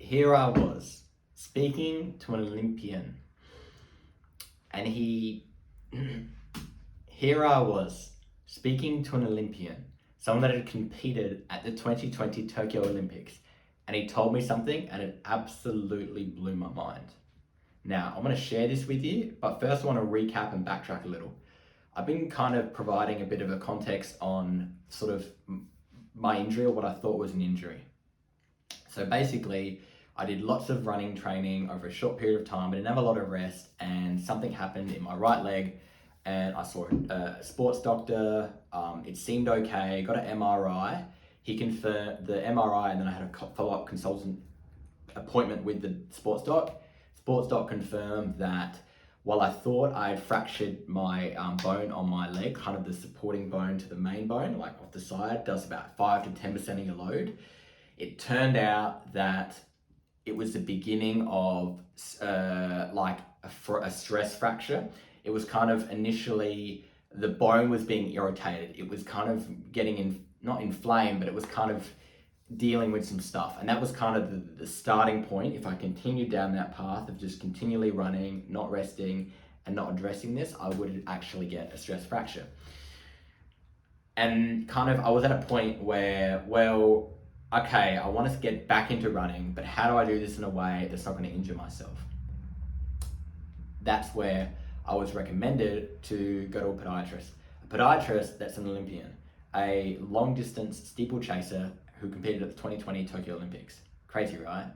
here I was speaking to an Olympian, and here I was speaking to an Olympian, someone that had competed at the 2020 Tokyo Olympics, and he told me something and it absolutely blew my mind. Now, I want to share this with you, but first I want to recap and backtrack a little. I've been kind of providing a bit of a context on sort of my injury, or what I thought was an injury. So basically, I did lots of running training over a short period of time. I didn't have a lot of rest, and something happened in my right leg, and I saw a sports doctor. It seemed okay. Got an MRI. He confirmed the MRI, and then I had a follow-up consultant appointment with the sports doc. Sports doc confirmed that while I thought I had fractured my bone on my leg, kind of the supporting bone to the main bone, like off the side, does about 5 to 10% of your load. It turned out that it was the beginning of like a stress fracture. It was kind of initially, the bone was being irritated. It was kind of getting not inflamed, but it was kind of dealing with some stuff. And that was kind of the starting point. If I continued down that path of just continually running, not resting, and not addressing this, I would actually get a stress fracture. And kind of, I was at a point where, well, okay, I want to get back into running, but how do I do this in a way that's not going to injure myself? That's where I was recommended to go to a podiatrist. A podiatrist that's an Olympian, a long distance steeplechaser who competed at the 2020 Tokyo Olympics. Crazy, right?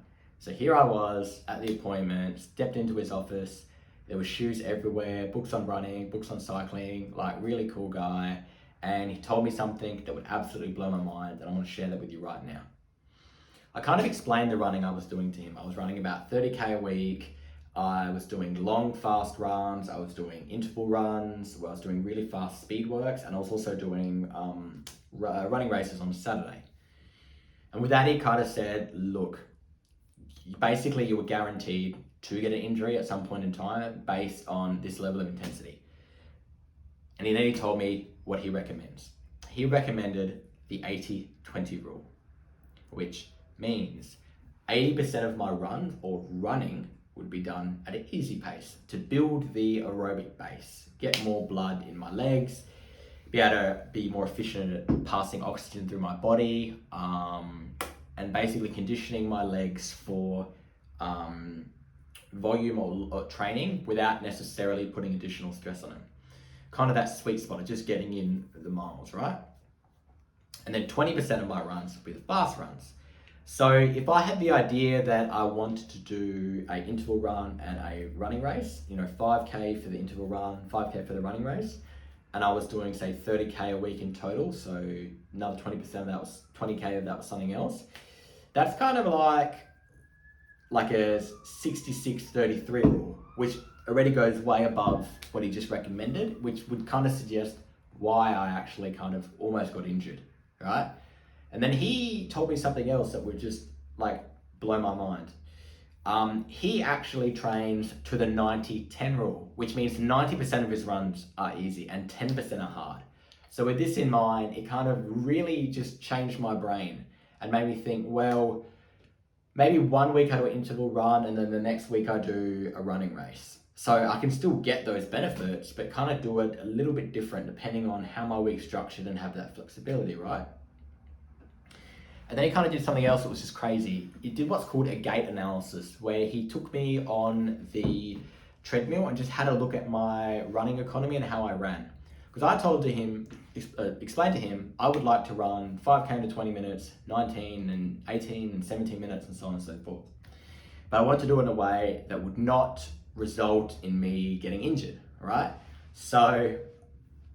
So here I was at the appointment, stepped into his office. There were shoes everywhere, books on running, books on cycling, like really cool guy. And he told me something that would absolutely blow my mind, and I want to share that with you right now. I kind of explained the running I was doing to him. I was running about 30K a week. I was doing long, fast runs. I was doing interval runs. I was doing really fast speed works, and I was also doing running races on Saturday. And with that, he kind of said, look, basically you were guaranteed to get an injury at some point in time based on this level of intensity. And then he told me what he recommends. He recommended the 80-20 rule, which means 80% of my run or running would be done at an easy pace to build the aerobic base, get more blood in my legs, be able to be more efficient at passing oxygen through my body, and basically conditioning my legs for volume or training without necessarily putting additional stress on them. Kind of that sweet spot of just getting in the miles, right? And then 20% of my runs will be the fast runs. So if I had the idea that I wanted to do an interval run and a running race, 5K for the interval run, 5K for the running race, and I was doing say 30K a week in total, so another 20% of that was 20K of that was something else. That's kind of like a 66-33 rule, which already goes way above what he just recommended, which would kind of suggest why I actually kind of almost got injured, right? And then he told me something else that would just like blow my mind. He actually trains to the 90-10 rule, which means 90% of his runs are easy and 10% are hard. So with this in mind, it kind of really just changed my brain and made me think, well, maybe 1 week I do an interval run and then the next week I do a running race. So I can still get those benefits, but kind of do it a little bit different depending on how my week's structured and have that flexibility, right? And then he kind of did something else that was just crazy. He did what's called a gait analysis, where he took me on the treadmill and just had a look at my running economy and how I ran. Because I explained to him, I would like to run 5K to 20 minutes, 19 and 18 and 17 minutes and so on and so forth. But I wanted to do it in a way that would not result in me getting injured, right? So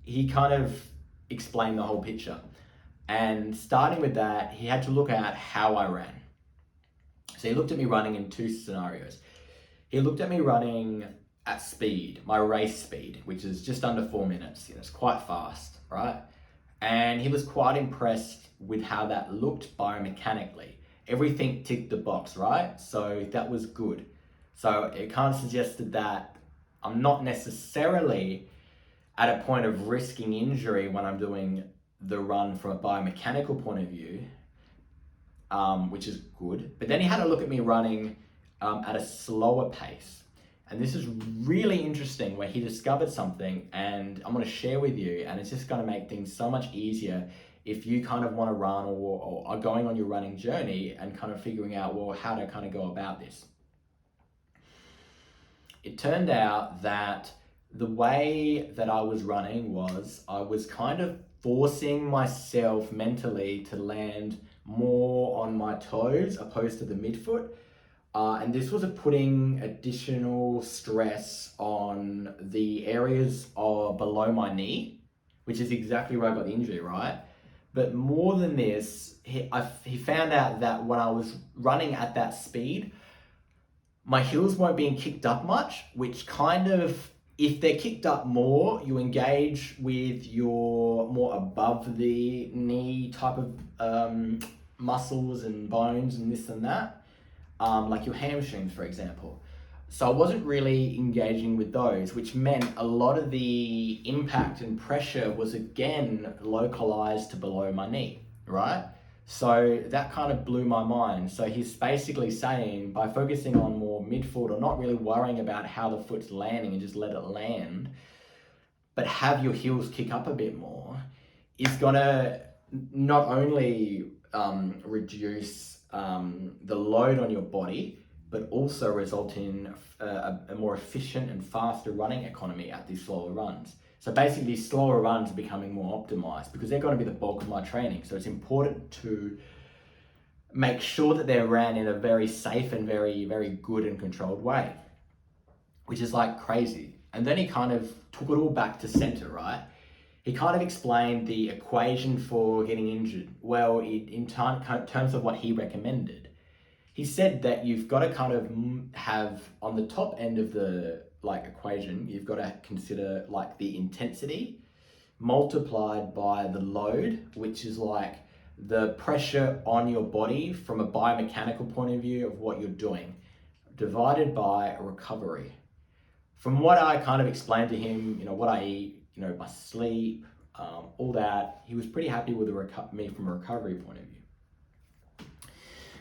he kind of explained the whole picture. And starting with that, he had to look at how I ran. So he looked at me running in two scenarios. He looked at me running at speed, my race speed, which is just under 4 minutes. It's quite fast, right? And he was quite impressed with how that looked biomechanically. Everything ticked the box, right? So that was good. So it kind of suggested that I'm not necessarily at a point of risking injury when I'm doing the run from a biomechanical point of view, which is good. But then he had a look at me running at a slower pace. And this is really interesting, where he discovered something, and I'm going to share with you, and it's just going to make things so much easier if you kind of want to run or are going on your running journey and kind of figuring out, well, how to kind of go about this. It turned out that the way that I was running was I was kind of forcing myself mentally to land more on my toes opposed to the midfoot. And this was putting additional stress on the areas below my knee, which is exactly where I got the injury, right? But more than this, he found out that when I was running at that speed, my heels weren't being kicked up much, which kind of, if they're kicked up more, you engage with your more above the knee type of muscles and bones and this and that, like your hamstrings, for example. So I wasn't really engaging with those, which meant a lot of the impact and pressure was again localized to below my knee, right? So that kind of blew my mind. So he's basically saying, by focusing on more midfoot or not really worrying about how the foot's landing and just let it land, but have your heels kick up a bit more, is gonna not only reduce the load on your body, but also result in a more efficient and faster running economy at these slower runs. So basically, these slower runs are becoming more optimized because they're going to be the bulk of my training. So it's important to make sure that they're ran in a very safe and very, very good and controlled way, which is like crazy. And then he kind of took it all back to center, right? He kind of explained the equation for getting injured. Well, in terms of what he recommended, he said that you've got to kind of have on the top end of the equation, you've got to consider like the intensity multiplied by the load, which is like the pressure on your body from a biomechanical point of view of what you're doing, divided by recovery. From what I kind of explained to him, what I eat, my sleep, all that, he was pretty happy with me from a recovery point of view.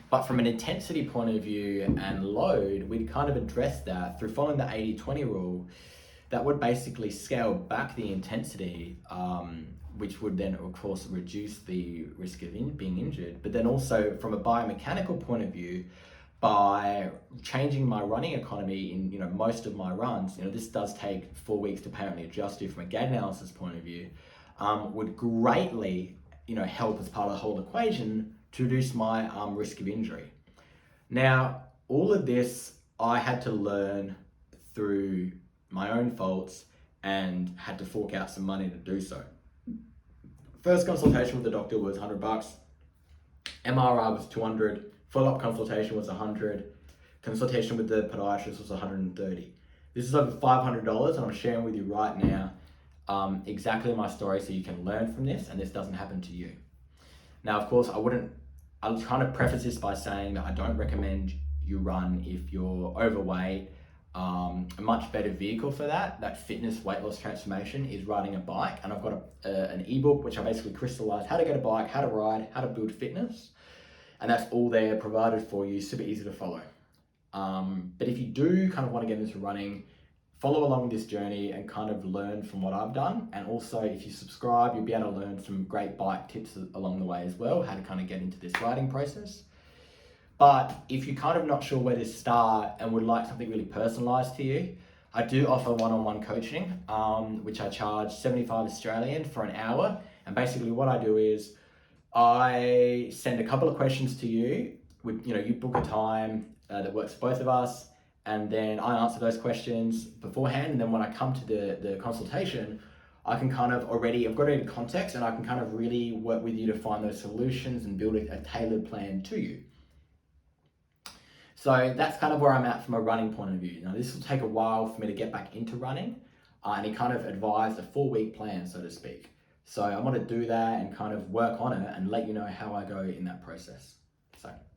But from an intensity point of view and load, we'd kind of addressed that through following the 80-20 rule. That would basically scale back the intensity, which would then, of course, reduce the risk of being injured. But then also from a biomechanical point of view, by changing my running economy in most of my runs, this does take 4 weeks to apparently adjust to from a gait analysis point of view, would greatly help as part of the whole equation to reduce my risk of injury. Now, all of this I had to learn through my own faults and had to fork out some money to do so. First consultation with the doctor was $100. MRI was $200. Follow-up consultation was $100. Consultation with the podiatrist was $130. This is over $500, and I'm sharing with you right now exactly my story so you can learn from this and this doesn't happen to you. Now, of course, I'll kind of preface this by saying that I don't recommend you run if you're overweight. A much better vehicle for that fitness weight loss transformation is riding a bike. And I've got an ebook which I basically crystallized how to get a bike, how to ride, how to build fitness. And that's all there provided for you, super easy to follow. But if you do kind of want to get into running, follow along this journey and kind of learn from what I've done. And also if you subscribe, you'll be able to learn some great bike tips along the way as well, how to kind of get into this riding process. But if you're kind of not sure where to start and would like something really personalized to you, I do offer one-on-one coaching, which I charge 75 Australian for an hour. And basically what I do is I send a couple of questions to you. You book a time that works for both of us, and then I answer those questions beforehand. And then when I come to the consultation, I can kind of I've got it in context, and I can kind of really work with you to find those solutions and build a tailored plan to you. So that's kind of where I'm at from a running point of view. Now, this will take a while for me to get back into running, and he kind of advised a 4-week plan, so to speak. So I want to do that and kind of work on it and let you know how I go in that process. So.